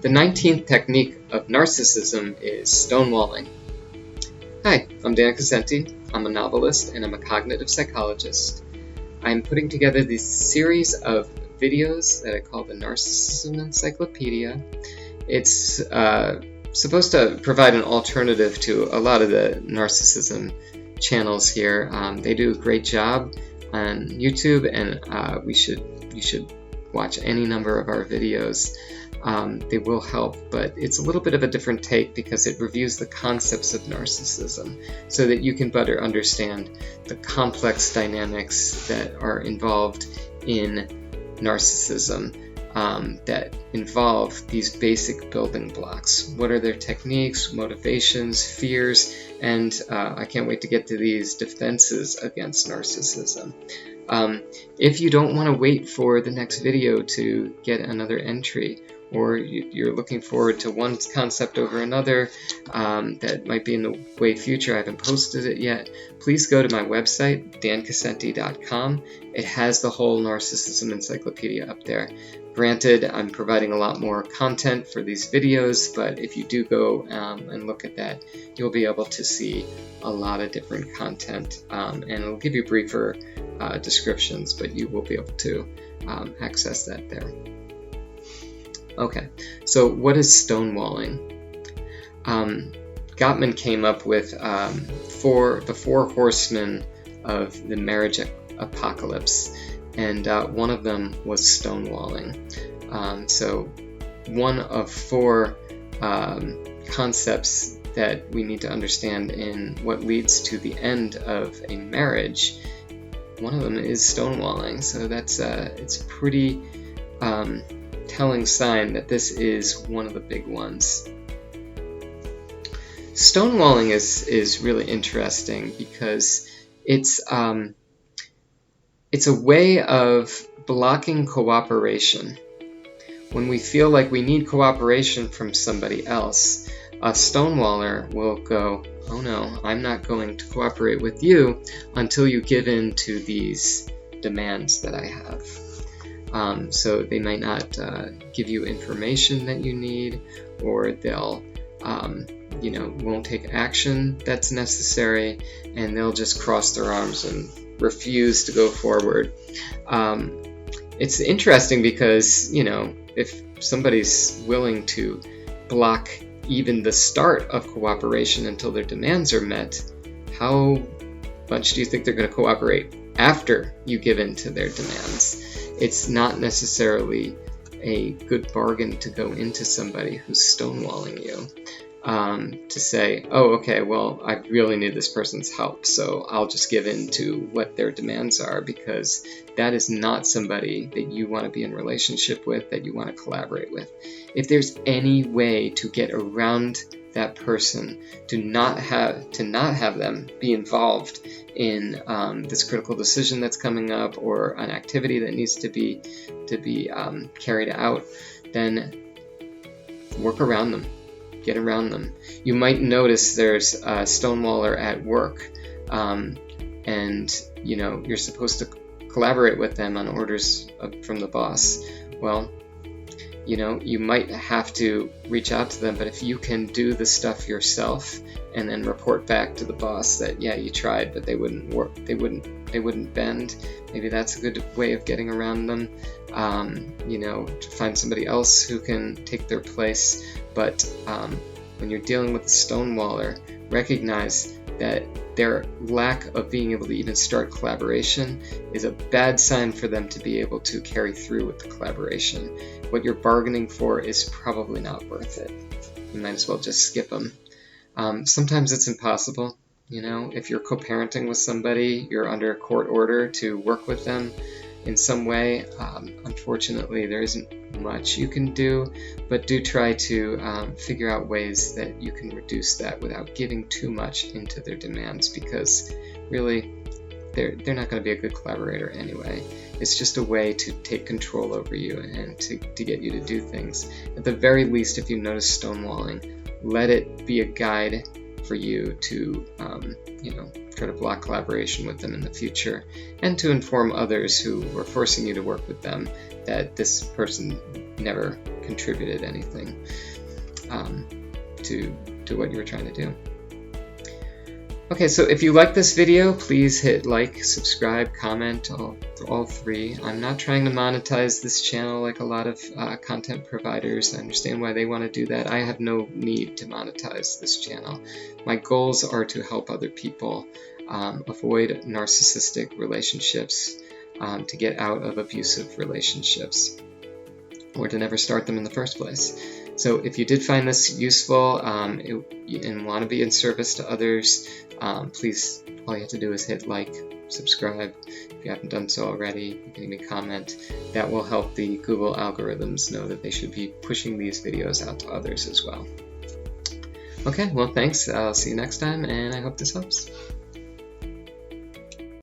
The 19th technique of narcissism is stonewalling. Hi, I'm Dan Cassenti. I'm a novelist and I'm a cognitive psychologist. I'm putting together this series of videos that I call the Narcissism Encyclopedia. It's supposed to provide an alternative to a lot of the narcissism channels here. They do a great job on YouTube, and you should watch any number of our videos. They will help, but it's a little bit of a different take because it reviews the concepts of narcissism so that you can better understand the complex dynamics that are involved in narcissism that involve these basic building blocks. What are their techniques, motivations, fears, and I can't wait to get to these defenses against narcissism. If you don't want to wait for the next video to get another entry, or you're looking forward to one concept over another that might be in the way future, I haven't posted it yet, please go to my website, dancassenti.com. It has the whole Narcissism Encyclopedia up there. Granted, I'm providing a lot more content for these videos, but if you do go and look at that, you'll be able to see a lot of different content, and it'll give you briefer descriptions, but you will be able to access that there. Okay, so what is stonewalling? Gottman came up with the four horsemen of the marriage apocalypse, and one of them was stonewalling. So one of four concepts that we need to understand in what leads to the end of a marriage, one of them is stonewalling. So that's it's a pretty telling sign that this is one of the big ones. Stonewalling is really interesting because it's a way of blocking cooperation. When we feel like we need cooperation from somebody else, a stonewaller will go, oh no, I'm not going to cooperate with you until you give in to these demands that I have. So they might not give you information that you need, or they'll won't take action that's necessary, and they'll just cross their arms and refuse to go forward. It's interesting because, if somebody's willing to block even the start of cooperation until their demands are met, how much do you think they're going to cooperate after you give in to their demands? It's not necessarily a good bargain to go into somebody who's stonewalling you, to say, oh, okay, well, I really need this person's help, so I'll just give in to what their demands are, because that is not somebody that you want to be in relationship with, that you want to collaborate with. If there's any way to get around that person, to not have them be involved in this critical decision that's coming up, or an activity that needs to be carried out, then work around them, get around them. You might notice there's a stonewaller at work, and you're supposed to collaborate with them on orders from the boss. Well, you might have to reach out to them, but if you can do the stuff yourself and then report back to the boss that, yeah, you tried, but they wouldn't work, they wouldn't bend, maybe that's a good way of getting around them. To find somebody else who can take their place. But when you're dealing with a stonewaller, recognize that their lack of being able to even start collaboration is a bad sign for them to be able to carry through with the collaboration. What you're bargaining for is probably not worth it. You might as well just skip them. Sometimes it's impossible. If you're co-parenting with somebody, you're under a court order to work with them in some way. Unfortunately, there isn't much you can do, but do try to figure out ways that you can reduce that without giving too much into their demands, because really they're not going to be a good collaborator anyway. It's just a way to take control over you and to get you to do things. At the very least, if you notice stonewalling, let it be a guide for you to try to block collaboration with them in the future, and to inform others who are forcing you to work with them that this person never contributed anything to what you were trying to do. Okay, so if you like this video, please hit like, subscribe, comment, all three. I'm not trying to monetize this channel like a lot of content providers. I understand why they want to do that. I have no need to monetize this channel. My goals are to help other people avoid narcissistic relationships, to get out of abusive relationships, or to never start them in the first place. So if you did find this useful and want to be in service to others, please, all you have to do is hit like, subscribe. If you haven't done so already, you can leave a comment. That will help the Google algorithms know that they should be pushing these videos out to others as well. Okay, well, thanks. I'll see you next time, and I hope this helps.